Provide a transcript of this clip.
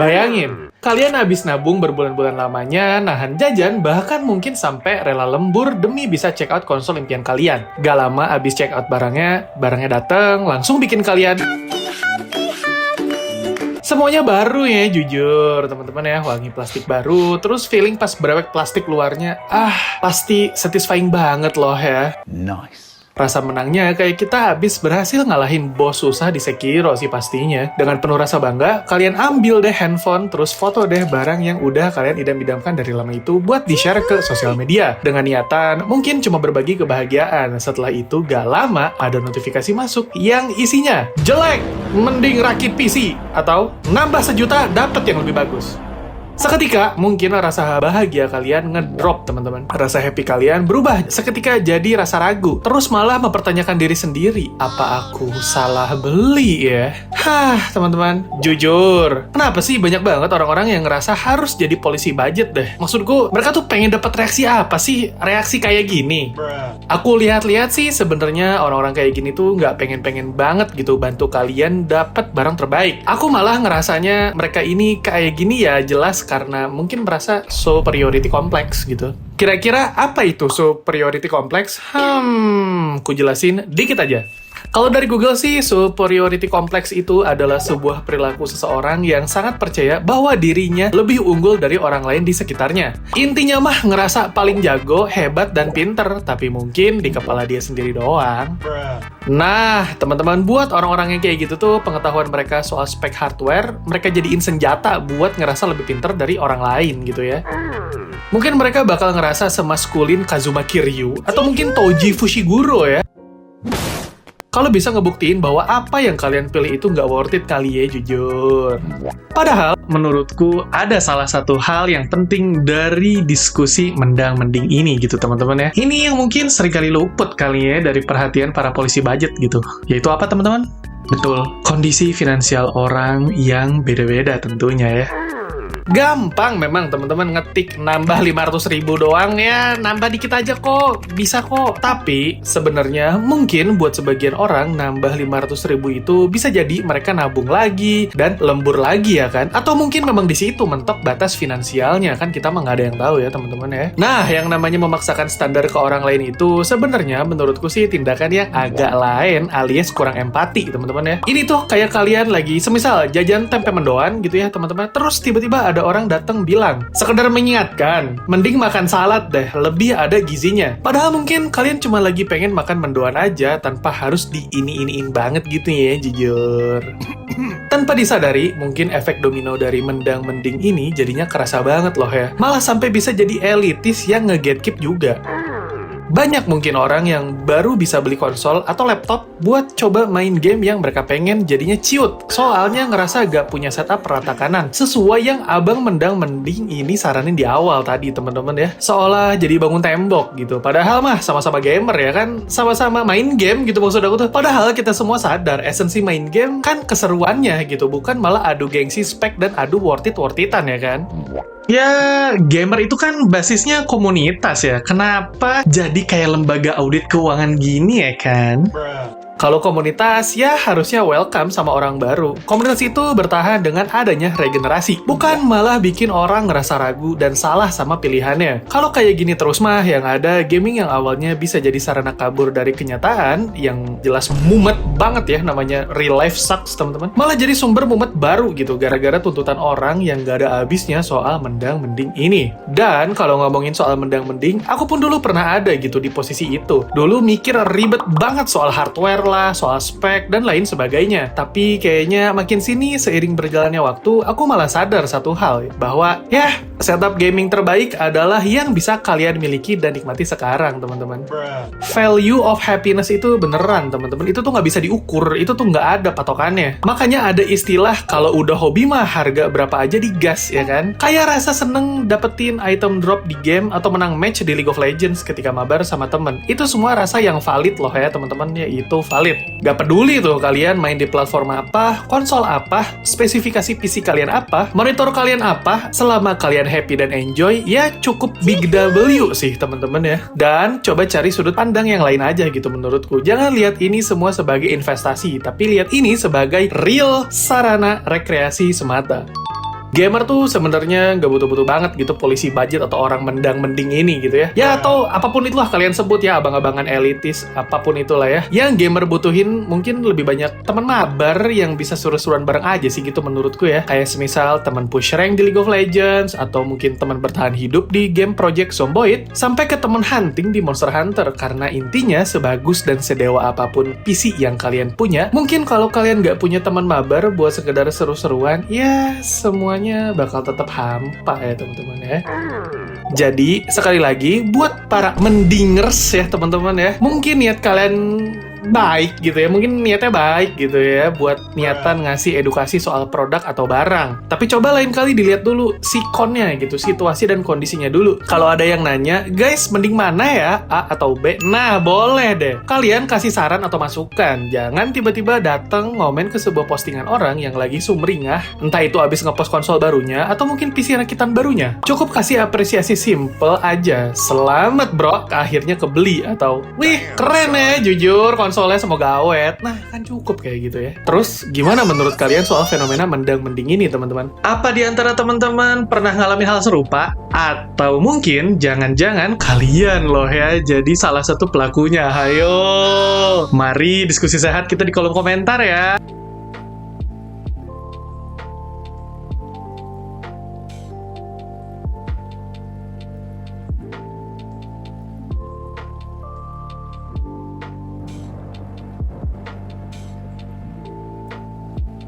Bayangin, kalian habis nabung berbulan-bulan lamanya, nahan jajan, bahkan mungkin sampai rela lembur demi bisa check out konsol impian kalian. Gak lama habis check out barangnya dateng, langsung bikin kalian semuanya baru ya, jujur teman-teman ya, wangi plastik baru, terus feeling pas brewek plastik luarnya, pasti satisfying banget loh ya. Nice. Rasa menangnya kayak kita habis berhasil ngalahin bos susah di Sekiro sih pastinya. Dengan penuh rasa bangga, kalian ambil deh handphone, terus foto deh barang yang udah kalian idam-idamkan dari lama itu buat di-share ke sosial media. Dengan niatan, mungkin cuma berbagi kebahagiaan. Setelah itu gak lama, ada notifikasi masuk yang isinya jelek, mending rakit PC, atau nambah 1 juta dapet yang lebih bagus. Seketika, mungkin rasa bahagia kalian ngedrop, teman-teman. Rasa happy kalian berubah seketika jadi rasa ragu. Terus malah mempertanyakan diri sendiri, apa aku salah beli ya? Teman-teman, jujur, kenapa sih banyak banget orang-orang yang ngerasa harus jadi polisi budget deh? Maksudku, mereka tuh pengen dapat reaksi apa sih? Reaksi kayak gini. Aku lihat-lihat sih sebenarnya orang-orang kayak gini tuh nggak pengen-pengen banget gitu bantu kalian dapat barang terbaik. Aku malah ngerasanya mereka ini kayak gini ya jelas karena mungkin merasa superiority complex gitu. Kira-kira apa itu superiority complex? Ku jelasin dikit aja. Kalau dari Google sih, superiority complex itu adalah sebuah perilaku seseorang yang sangat percaya bahwa dirinya lebih unggul dari orang lain di sekitarnya. Intinya mah ngerasa paling jago, hebat, dan pinter, tapi mungkin di kepala dia sendiri doang. Nah, teman-teman, buat orang-orang yang kayak gitu tuh, pengetahuan mereka soal spek hardware, mereka jadiin senjata buat ngerasa lebih pinter dari orang lain gitu ya. Mungkin mereka bakal ngerasa semaskulin Kazuma Kiryu, atau mungkin Toji Fushiguro ya. Kalau bisa ngebuktiin bahwa apa yang kalian pilih itu nggak worth it kali ya, jujur. Padahal, menurutku ada salah satu hal yang penting dari diskusi mendang-mending ini gitu, teman-teman ya. Ini yang mungkin seringkali luput kali ya dari perhatian para polisi budget gitu. Yaitu apa, teman-teman? Betul, kondisi finansial orang yang beda-beda tentunya ya. Gampang memang teman-teman ngetik nambah 500.000 doang ya, nambah dikit aja kok, bisa kok. Tapi sebenarnya mungkin buat sebagian orang nambah 500.000 itu bisa jadi mereka nabung lagi dan lembur lagi ya kan? Atau mungkin memang di situ mentok batas finansialnya kan, kita mah nggak ada yang tahu ya teman-teman ya. Nah, yang namanya memaksakan standar ke orang lain itu sebenarnya menurutku sih tindakan yang agak lain alias kurang empati teman-teman ya. Ini tuh kayak kalian lagi semisal jajan tempe mendoan gitu ya teman-teman, terus tiba-tiba ada orang datang bilang, sekedar mengingatkan, mending makan salad deh, lebih ada gizinya. Padahal mungkin kalian cuma lagi pengen makan mendoan aja, tanpa harus di ini-iniin banget gitu ya, jujur. Tanpa disadari, mungkin efek domino dari mendang-mending ini jadinya kerasa banget loh ya. Malah sampai bisa jadi elitis yang nge-gatekeep juga. Banyak mungkin orang yang baru bisa beli konsol atau laptop buat coba main game yang mereka pengen jadinya ciut. Soalnya ngerasa gak punya setup rata kanan. Sesuai yang abang mendang-mending ini saranin di awal tadi teman-teman ya. Seolah jadi bangun tembok gitu. Padahal mah sama-sama gamer ya kan. Sama-sama main game gitu maksud aku tuh. Padahal kita semua sadar esensi main game kan keseruannya gitu. Bukan malah adu gengsi spek dan adu worth it-worth-itan ya kan. Ya, gamer itu kan basisnya komunitas ya. Kenapa jadi kayak lembaga audit keuangan gini ya kan? Kalau komunitas, ya harusnya welcome sama orang baru. Komunitas itu bertahan dengan adanya regenerasi, bukan malah bikin orang ngerasa ragu dan salah sama pilihannya. Kalau kayak gini terus mah, yang ada gaming yang awalnya bisa jadi sarana kabur dari kenyataan, yang jelas mumet banget ya, namanya real life sucks teman-teman, malah jadi sumber mumet baru gitu, gara-gara tuntutan orang yang gak ada habisnya soal mendang-mending ini. Dan kalau ngomongin soal mendang-mending, aku pun dulu pernah ada gitu di posisi itu. Dulu mikir ribet banget soal hardware lah, soal spek, dan lain sebagainya. Tapi kayaknya makin sini seiring berjalannya waktu, aku malah sadar satu hal, bahwa ya, setup gaming terbaik adalah yang bisa kalian miliki dan nikmati sekarang, teman-teman. Value of happiness itu beneran, teman-teman. Itu tuh nggak bisa diukur, itu tuh nggak ada patokannya. Makanya ada istilah, kalau udah hobi mah harga berapa aja digas, ya kan? Kayak rasa seneng dapetin item drop di game atau menang match di League of Legends ketika mabar sama temen. Itu semua rasa yang valid loh ya, teman-teman. Ya, itu valid. Gak peduli tuh kalian main di platform apa, konsol apa, spesifikasi PC kalian apa, monitor kalian apa, selama kalian happy dan enjoy, ya cukup big W sih teman-teman ya. Dan coba cari sudut pandang yang lain aja gitu menurutku. Jangan lihat ini semua sebagai investasi, tapi lihat ini sebagai real sarana rekreasi semata. Gamer tuh sebenarnya nggak butuh-butuh banget gitu polisi budget atau orang mendang-mending ini gitu ya. Ya atau apapun itulah kalian sebut ya, abang-abangan elitis, apapun itulah ya. Yang gamer butuhin mungkin lebih banyak teman mabar yang bisa suruh-suruan bareng aja sih gitu menurutku ya. Kayak semisal teman push rank di League of Legends, atau mungkin teman bertahan hidup di game Project Zomboid, sampai ke teman hunting di Monster Hunter. Karena intinya sebagus dan sedewa apapun PC yang kalian punya, mungkin kalau kalian nggak punya teman mabar buat sekedar seru-seruan, ya semuanya bakal tetap hampa ya teman-teman ya. Jadi sekali lagi buat para mendingers ya teman-teman ya, mungkin niat kalian baik gitu ya, mungkin niatnya baik gitu ya buat niatan ngasih edukasi soal produk atau barang, tapi coba lain kali dilihat dulu sikonnya gitu, situasi dan kondisinya dulu. Kalau ada yang nanya, guys mending mana ya, A atau B, nah boleh deh kalian kasih saran atau masukan. Jangan tiba-tiba datang ngomen ke sebuah postingan orang yang lagi sumringah, entah itu abis ngepost konsol barunya atau mungkin PC rakitan barunya. Cukup kasih apresiasi simple aja, selamat bro akhirnya kebeli, atau wih keren ya jujur konsolnya semoga awet. Nah kan cukup kayak gitu ya. Terus gimana menurut kalian soal fenomena mendang-mending ini teman-teman? Apa di antara teman-teman pernah ngalamin hal serupa? Atau mungkin jangan-jangan kalian loh ya jadi salah satu pelakunya? Hayo mari diskusi sehat kita di kolom komentar ya.